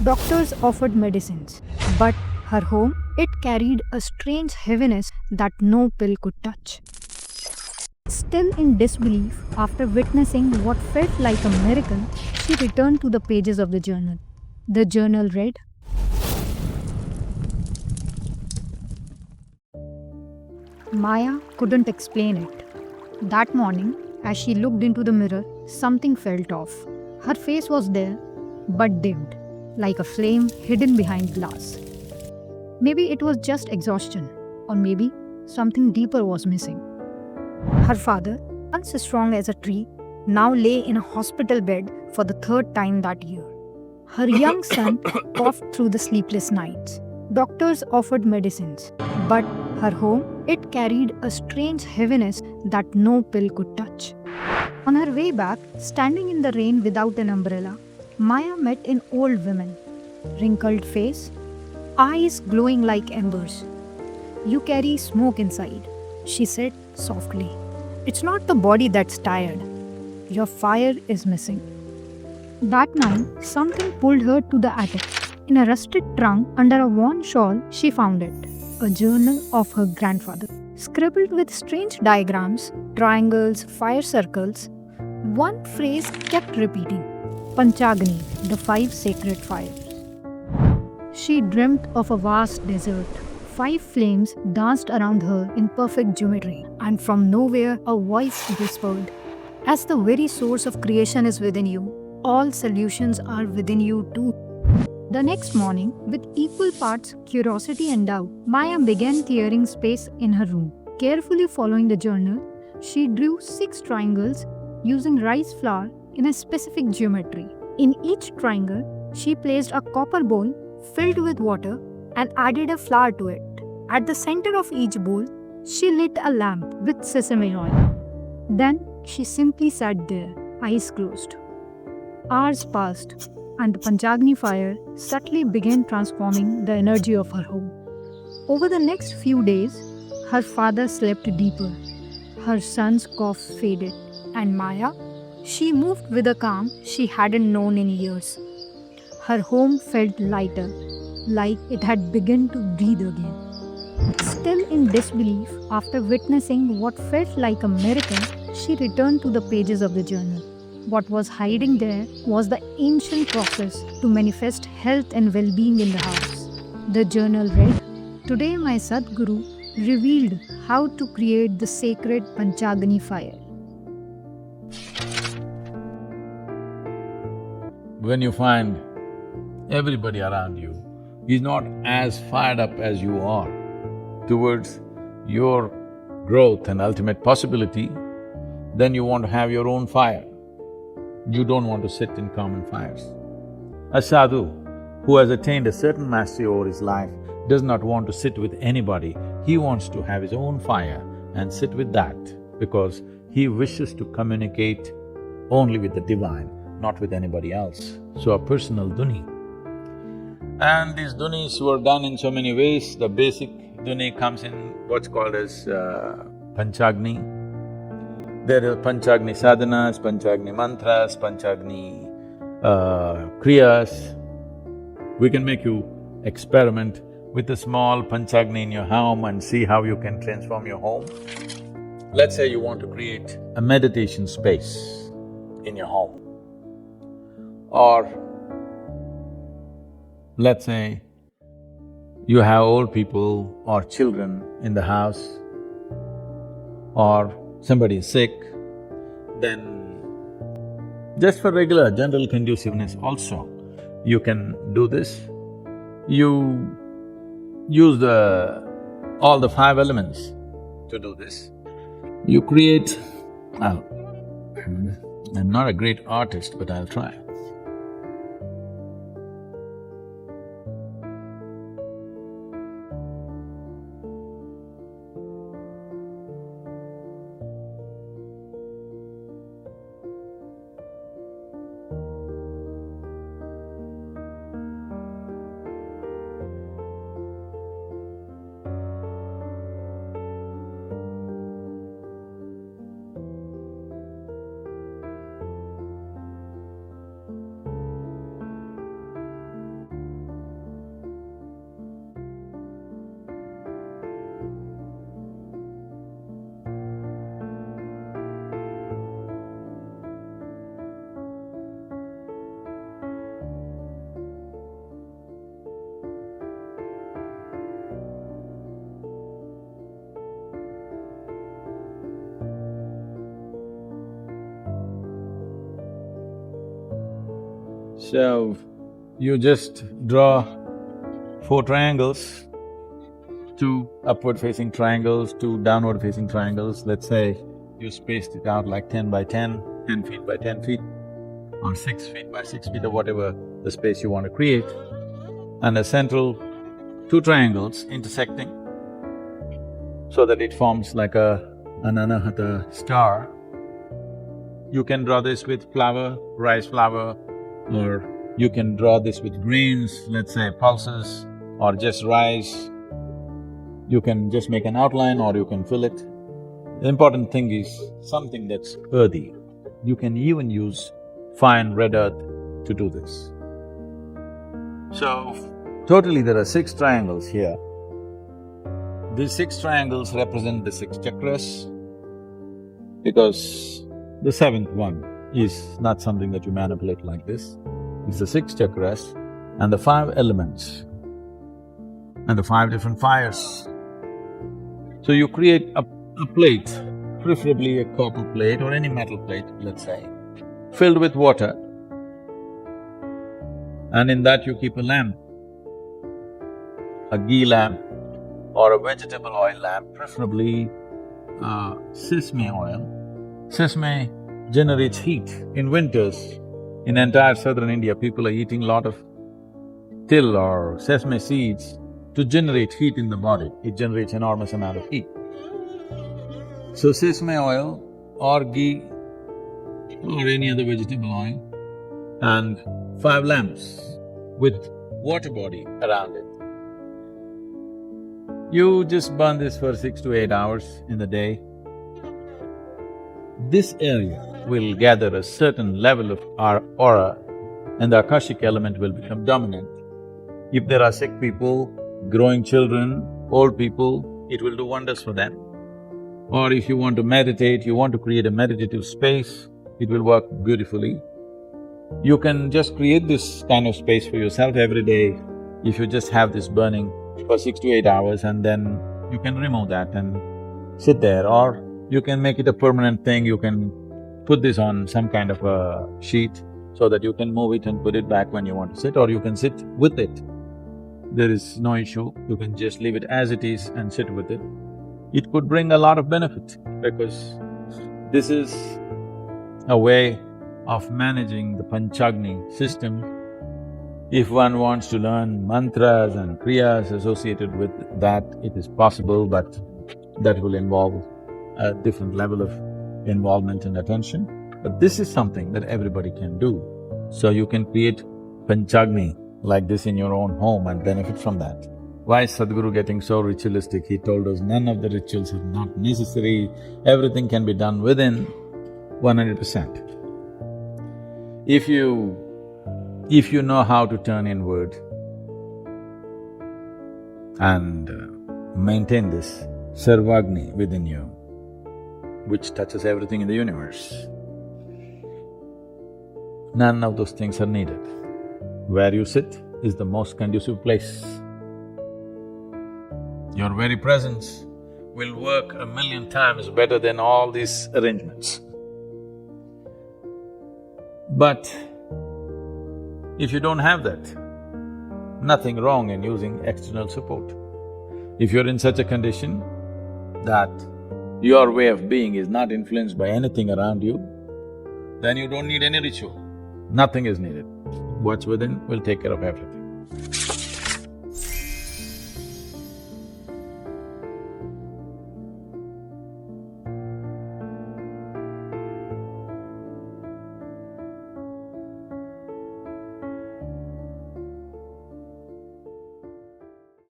Doctors offered medicines, but her home, it carried a strange heaviness that no pill could touch. Still in disbelief, after witnessing what felt like a miracle, she returned to the pages of the journal. The journal read, Maya couldn't explain it. That morning, as she looked into the mirror, something felt off. Her face was there, but dimmed, like a flame hidden behind glass. Maybe it was just exhaustion, or maybe something deeper was missing. Her father, once strong as a tree, now lay in a hospital bed for the third time that year. Her young son coughed through the sleepless nights. Doctors offered medicines, but her home, it carried a strange heaviness that no pill could touch. On her way back, standing in the rain without an umbrella, Maya met an old woman, wrinkled face, eyes glowing like embers. You carry smoke inside, she said softly. It's not the body that's tired. Your fire is missing. That night, something pulled her to the attic. In a rusted trunk under a worn shawl, she found it. A journal of her grandfather, scribbled with strange diagrams, triangles, fire circles. One phrase kept repeating, Panchagni, the five sacred fires. She dreamt of a vast desert. Five flames danced around her in perfect geometry, and from nowhere a voice whispered, As the very source of creation is within you, all solutions are within you too. The next morning, with equal parts curiosity and doubt, Maya began clearing space in her room. Carefully following the journal, she drew 6 triangles using rice flour in a specific geometry. In each triangle, she placed a copper bowl filled with water and added a flower to it. At the center of each bowl, she lit a lamp with sesame oil. Then she simply sat there, eyes closed. Hours passed, and the Panchagni fire subtly began transforming the energy of her home. Over the next few days, her father slept deeper. Her son's cough faded, and Maya, she moved with a calm she hadn't known in years. Her home felt lighter, like it had begun to breathe again. Still in disbelief, after witnessing what felt like a miracle, she returned to the pages of the journal. What was hiding there was the ancient process to manifest health and well being in the house. The journal read, Today my Sadhguru revealed how to create the sacred Panchagni fire. When you find everybody around you is not as fired up as you are towards your growth and ultimate possibility, then you want to have your own fire. You don't want to sit in common fires. A sadhu who has attained a certain mastery over his life does not want to sit with anybody. He wants to have his own fire and sit with that because he wishes to communicate only with the divine, not with anybody else. So a personal dhuni. And these dhunis were done in so many ways. The basic dhuni comes in what's called as Panchagni. There are Panchagni sadhanas, Panchagni mantras, Panchagni kriyas. We can make you experiment with a small Panchagni in your home and see how you can transform your home. Let's say you want to create a meditation space in your home. Or let's say you have old people or children in the house, or somebody is sick, then just for regular general conduciveness also, you can do this. You use all the 5 elements to do this. You create… I'm not a great artist, but I'll try. So, you just draw 4 triangles, 2 upward-facing triangles, 2 downward-facing triangles. Let's say you spaced it out like 10 by 10, 10 feet by 10 feet, or 6 feet by 6 feet, or whatever the space you want to create, and a central 2 triangles intersecting so that it forms like an anahata star. You can draw this with flour, rice flour, or you can draw this with grains, let's say pulses, or just rice. You can just make an outline or you can fill it. The important thing is something that's earthy. You can even use fine red earth to do this. So, totally there are 6 triangles here. These 6 triangles represent the 6 chakras, because the 7th one is not something that you manipulate like this. It's the 6 chakras and the 5 elements and the 5 different fires. So you create a plate, preferably a copper plate or any metal plate, let's say, filled with water, and in that you keep a lamp, a ghee lamp or a vegetable oil lamp, preferably sesame oil. Sesame generates heat. In winters, in entire southern India, people are eating a lot of till or sesame seeds to generate heat in the body. It generates enormous amount of heat. So sesame oil or ghee or any other vegetable oil and 5 lamps with water body around it. You just burn this for 6 to 8 hours in the day. This area will gather a certain level of our aura and the Akashic element will become dominant. If there are sick people, growing children, old people, it will do wonders for them. Or if you want to meditate, you want to create a meditative space, it will work beautifully. You can just create this kind of space for yourself every day if you just have this burning for 6 to 8 hours, and then you can remove that and sit there. Or you can make it a permanent thing, you can put this on some kind of a sheet so that you can move it and put it back when you want to sit, or you can sit with it. There is no issue, you can just leave it as it is and sit with it. It could bring a lot of benefit because this is a way of managing the Panchagni system. If one wants to learn mantras and kriyas associated with that, it is possible, but that will involve a different level of involvement and attention. But this is something that everybody can do. So you can create Panchagni like this in your own home and benefit from that. Why is Sadhguru getting so ritualistic? He told us none of the rituals are not necessary, everything can be done within 100%. If you know how to turn inward and maintain this Sarvagni within you, which touches everything in the universe, none of those things are needed. Where you sit is the most conducive place. Your very presence will work 1,000,000 times better than all these arrangements. But if you don't have that, nothing wrong in using external support. If you're in such a condition that your way of being is not influenced by anything around you, then you don't need any ritual. Nothing is needed. What's within will take care of everything.